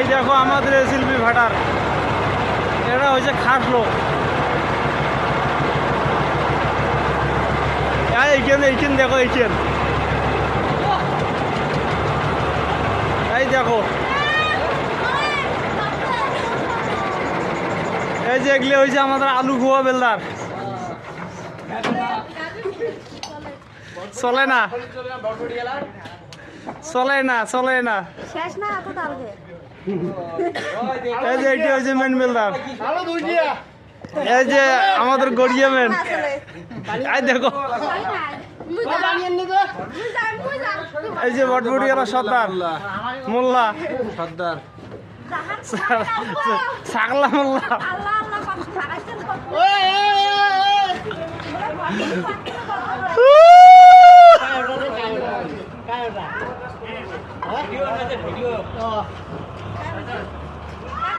এই দেখো আমাদের এসএলবি ভাটার, এরা হচ্ছে খাস লোক। এইখান দেখো, এই দেখো, এই যে এগুলো হয়েছে আমাদের আলু খোয়া বেলদার। চলে না এই যে এইটা হচ্ছে মেন বেলদার, এই যে আমাদের গড়িয়া মেন। এই দেখো, এই যে বটবটিয়ালা সর্দার মোল্লা, ছাগলা মোল্লা।